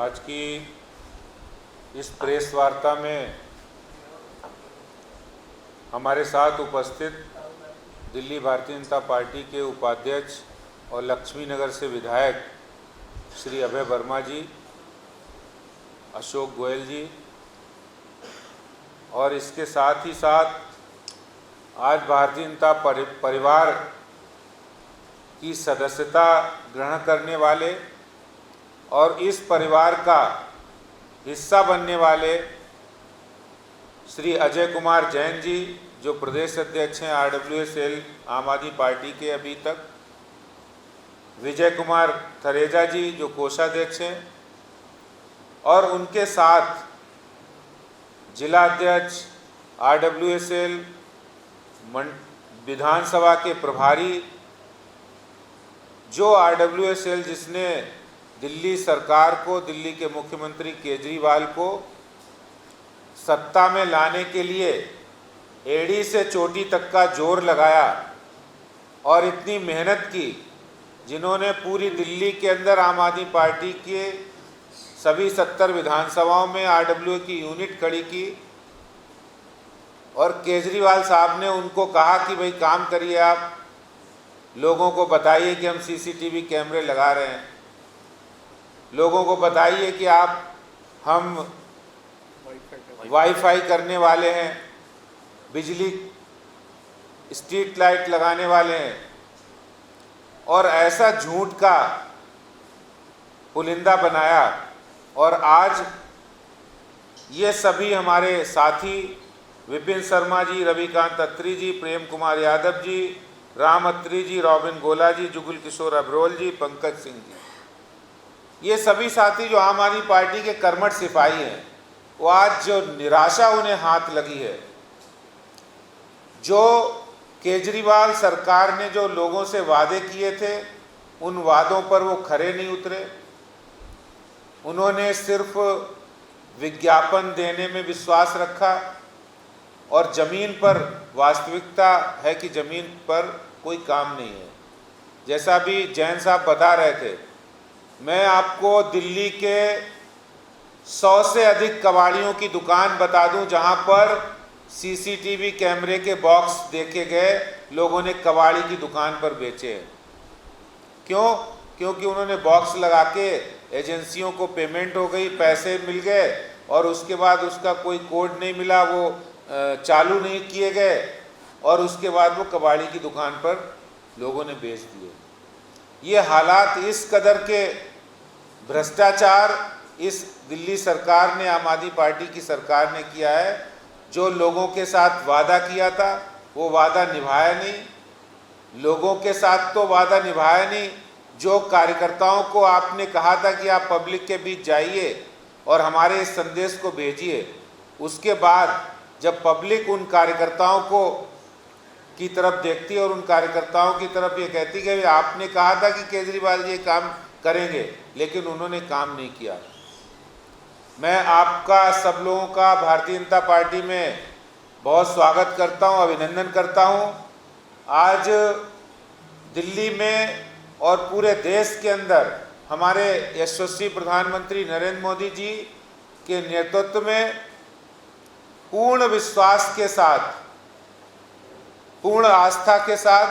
आज की इस प्रेस वार्ता में हमारे साथ उपस्थित दिल्ली भारतीय जनता पार्टी के उपाध्यक्ष और लक्ष्मी नगर से विधायक श्री अभय वर्मा जी, अशोक गोयल जी और इसके साथ ही साथ आज भारतीय जनता परिवार की सदस्यता ग्रहण करने वाले और इस परिवार का हिस्सा बनने वाले श्री अजय कुमार जैन जी, जो प्रदेश अध्यक्ष हैं RWSL आम आदमी पार्टी के अभी तक, विजय कुमार थरेजा जी जो कोषाध्यक्ष हैं, और उनके साथ जिला अध्यक्ष RWSL विधानसभा के प्रभारी, जो RWSL जिसने दिल्ली सरकार को, दिल्ली के मुख्यमंत्री केजरीवाल को सत्ता में लाने के लिए एड़ी से चोटी तक का जोर लगाया और इतनी मेहनत की, जिन्होंने पूरी दिल्ली के अंदर आम आदमी पार्टी के सभी 70 विधानसभाओं में RW की यूनिट खड़ी की और केजरीवाल साहब ने उनको कहा कि भाई काम करिए, आप लोगों को बताइए कि हम CCTV कैमरे लगा रहे हैं, लोगों को बताइए कि हम वाईफाई करने वाले हैं, बिजली स्ट्रीट लाइट लगाने वाले हैं, और ऐसा झूठ का पुलिंदा बनाया। और आज ये सभी हमारे साथी विपिन शर्मा जी, रविकांत अत्री जी, प्रेम कुमार यादव जी, राम अत्री जी, रॉबिन गोला जी, जुगल किशोर अब्रोल जी, पंकज सिंह जी, ये सभी साथी जो आम आदमी पार्टी के कर्मठ सिपाही हैं, वो आज जो निराशा उन्हें हाथ लगी है, जो केजरीवाल सरकार ने जो लोगों से वादे किए थे उन वादों पर वो खरे नहीं उतरे। उन्होंने सिर्फ विज्ञापन देने में विश्वास रखा और ज़मीन पर वास्तविकता है कि ज़मीन पर कोई काम नहीं है। जैसा भी जैन साहब बता रहे थे, मैं आपको दिल्ली के 100 से अधिक कबाड़ियों की दुकान बता दूं जहां पर CCTV कैमरे के बॉक्स देखे गए, लोगों ने कबाड़ी की दुकान पर बेचे हैं। क्यों? क्योंकि उन्होंने बॉक्स लगा के एजेंसियों को पेमेंट हो गई, पैसे मिल गए और उसके बाद उसका कोई कोड नहीं मिला, वो चालू नहीं किए गए और उसके बाद वो कबाड़ी की दुकान पर लोगों ने बेच दिए। ये हालात, इस कदर के भ्रष्टाचार इस दिल्ली सरकार ने, आम आदमी पार्टी की सरकार ने किया है। जो लोगों के साथ वादा किया था वो वादा निभाया नहीं, लोगों के साथ तो वादा निभाया नहीं, जो कार्यकर्ताओं को आपने कहा था कि आप पब्लिक के बीच जाइए और हमारे इस संदेश को भेजिए, उसके बाद जब पब्लिक उन कार्यकर्ताओं को की तरफ देखती है और उन कार्यकर्ताओं की तरफ ये कहती कि आपने कहा था कि केजरीवाल जी काम करेंगे, लेकिन उन्होंने काम नहीं किया। मैं आपका, सब लोगों का भारतीय जनता पार्टी में बहुत स्वागत करता हूं, अभिनंदन करता हूं। आज दिल्ली में और पूरे देश के अंदर हमारे यशस्वी प्रधानमंत्री नरेंद्र मोदी जी के नेतृत्व में पूर्ण विश्वास के साथ, पूर्ण आस्था के साथ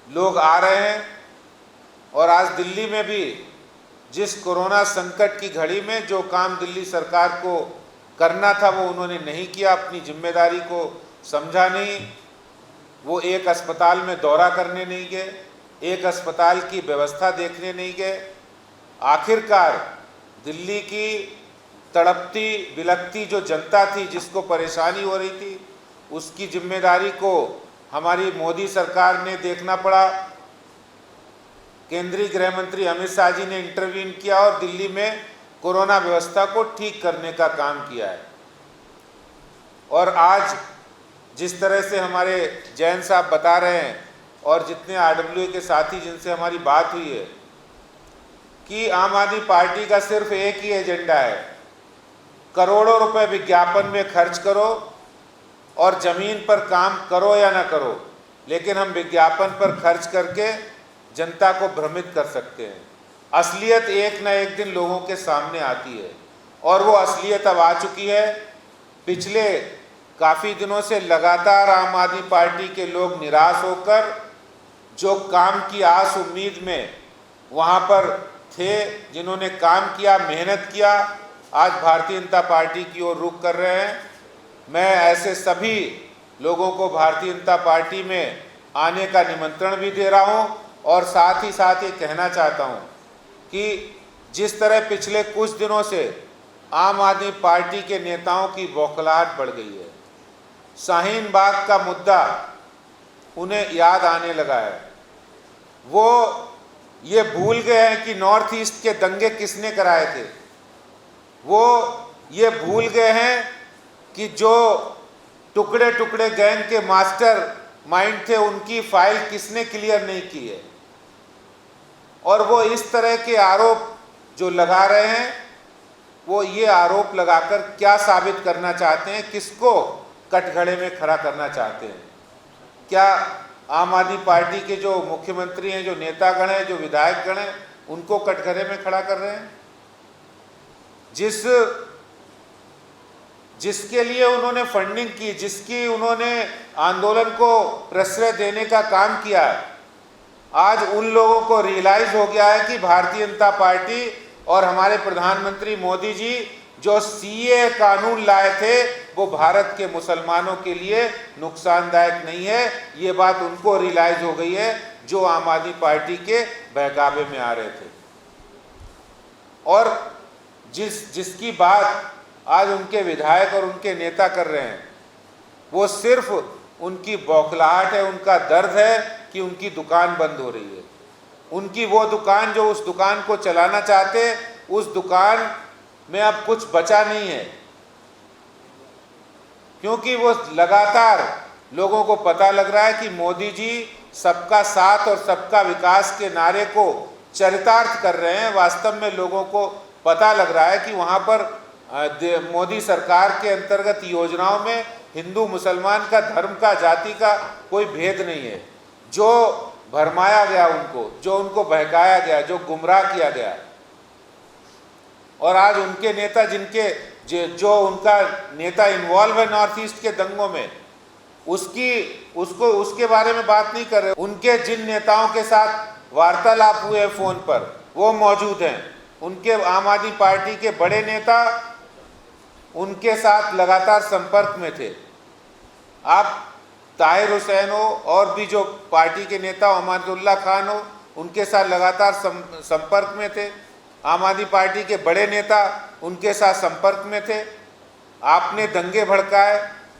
लोग आ रहे हैं। और आज दिल्ली में भी जिस कोरोना संकट की घड़ी में जो काम दिल्ली सरकार को करना था वो उन्होंने नहीं किया, अपनी जिम्मेदारी को समझा नहीं। वो एक अस्पताल में दौरा करने नहीं गए, एक अस्पताल की व्यवस्था देखने नहीं गए। आखिरकार दिल्ली की तड़पती बिलखती जो जनता थी, जिसको परेशानी हो रही थी, उसकी जिम्मेदारी को हमारी मोदी सरकार ने देखना पड़ा। केंद्रीय गृह मंत्री अमित शाह जी ने इंटरवीन किया और दिल्ली में कोरोना व्यवस्था को ठीक करने का काम किया है। और आज जिस तरह से हमारे जैन साहब बता रहे हैं और जितने RW के साथी जिनसे हमारी बात हुई है कि आम आदमी पार्टी का सिर्फ एक ही एजेंडा है, करोड़ों रुपए विज्ञापन में खर्च करो और ज़मीन पर काम करो या ना करो, लेकिन हम विज्ञापन पर खर्च करके जनता को भ्रमित कर सकते हैं। असलियत एक न एक दिन लोगों के सामने आती है और वो असलियत अब आ चुकी है। पिछले काफ़ी दिनों से लगातार आम आदमी पार्टी के लोग निराश होकर जो काम की आस उम्मीद में वहाँ पर थे, जिन्होंने काम किया, मेहनत किया, आज भारतीय जनता पार्टी की ओर रुख कर रहे हैं। मैं ऐसे सभी लोगों को भारतीय जनता पार्टी में आने का निमंत्रण भी दे रहा हूँ और साथ ही साथ ये कहना चाहता हूँ कि जिस तरह पिछले कुछ दिनों से आम आदमी पार्टी के नेताओं की बौखलाहट बढ़ गई है, शाहीन बाग का मुद्दा उन्हें याद आने लगा है। वो ये भूल गए हैं कि नॉर्थ ईस्ट के दंगे किसने कराए थे। वो ये भूल गए हैं कि जो टुकड़े टुकड़े गैंग के मास्टर माइंड थे, उनकी फाइल किसने क्लियर नहीं की है। और वो इस तरह के आरोप जो लगा रहे हैं, वो ये आरोप लगाकर क्या साबित करना चाहते हैं, किसको कटघरे में खड़ा करना चाहते हैं। क्या आम आदमी पार्टी के जो मुख्यमंत्री हैं, जो नेतागण हैं, जो विधायकगण हैं, उनको कटघरे में खड़ा कर रहे हैं? जिसके लिए उन्होंने फंडिंग की, जिसकी उन्होंने आंदोलन को प्रश्रय देने का काम किया, आज उन लोगों को रियलाइज हो गया है कि भारतीय जनता पार्टी और हमारे प्रधानमंत्री मोदी जी जो सीए कानून लाए थे, वो भारत के मुसलमानों के लिए नुकसानदायक नहीं है। ये बात उनको रियलाइज हो गई है जो आम आदमी पार्टी के बहकावे में आ रहे थे। और जिसकी बात आज उनके विधायक और उनके नेता कर रहे हैं, वो सिर्फ उनकी बौखलाहट है, उनका दर्द है कि उनकी दुकान बंद हो रही है। उनकी वो दुकान, जो उस दुकान को चलाना चाहते, उस दुकान में अब कुछ बचा नहीं है, क्योंकि वो लगातार लोगों को पता लग रहा है कि मोदी जी सबका साथ और सबका विकास के नारे को चरितार्थ कर रहे हैं। वास्तव में लोगों को पता लग रहा है कि वहाँ पर मोदी सरकार के अंतर्गत योजनाओं में हिंदू मुसलमान का, धर्म का, जाति का कोई भेद नहीं है। जो भरमाया गया उनको, जो उनको बहकाया गया, जो गुमराह किया गया, और आज उनके नेता, जो उनका नेता इन्वॉल्व है नॉर्थ ईस्ट के दंगों में, उसके बारे में बात नहीं कर रहे। उनके जिन नेताओं के साथ वार्तालाप हुए फ़ोन पर, वो मौजूद हैं। उनके आम आदमी पार्टी के बड़े नेता उनके साथ लगातार संपर्क में थे। आप ताहिर हुसैन हो और भी जो पार्टी के नेता अहमदुल्ला खान हो, उनके साथ लगातार संपर्क में थे। आम आदमी पार्टी के बड़े नेता उनके साथ संपर्क में थे। आपने दंगे भड़काए,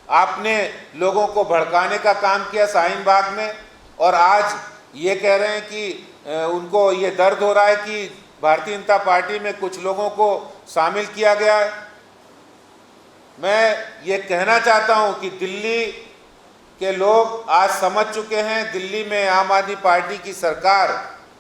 आपने लोगों को भड़काने का काम किया शाहीन बाग में, और आज ये कह रहे हैं कि उनको ये दर्द हो रहा है कि भारतीय जनता पार्टी में कुछ लोगों को शामिल किया गया है। मैं ये कहना चाहता हूँ कि दिल्ली के लोग आज समझ चुके हैं दिल्ली में आम आदमी पार्टी की सरकार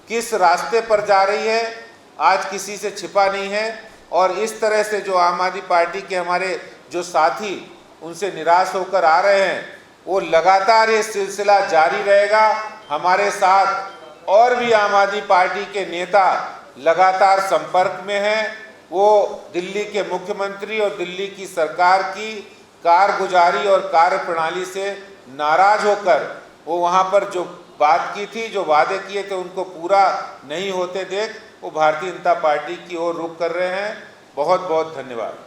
किस रास्ते पर जा रही है, आज किसी से छिपा नहीं है। और इस तरह से जो आम आदमी पार्टी के हमारे जो साथी उनसे निराश होकर आ रहे हैं, वो लगातार ये सिलसिला जारी रहेगा। हमारे साथ और भी आम आदमी पार्टी के नेता लगातार संपर्क में हैं। वो दिल्ली के मुख्यमंत्री और दिल्ली की सरकार की कारगुजारी और कार्यप्रणाली से नाराज होकर वो वहाँ पर जो बात की थी, जो वादे किए थे, उनको पूरा नहीं होते देख वो भारतीय जनता पार्टी की ओर रुख कर रहे हैं। बहुत बहुत धन्यवाद।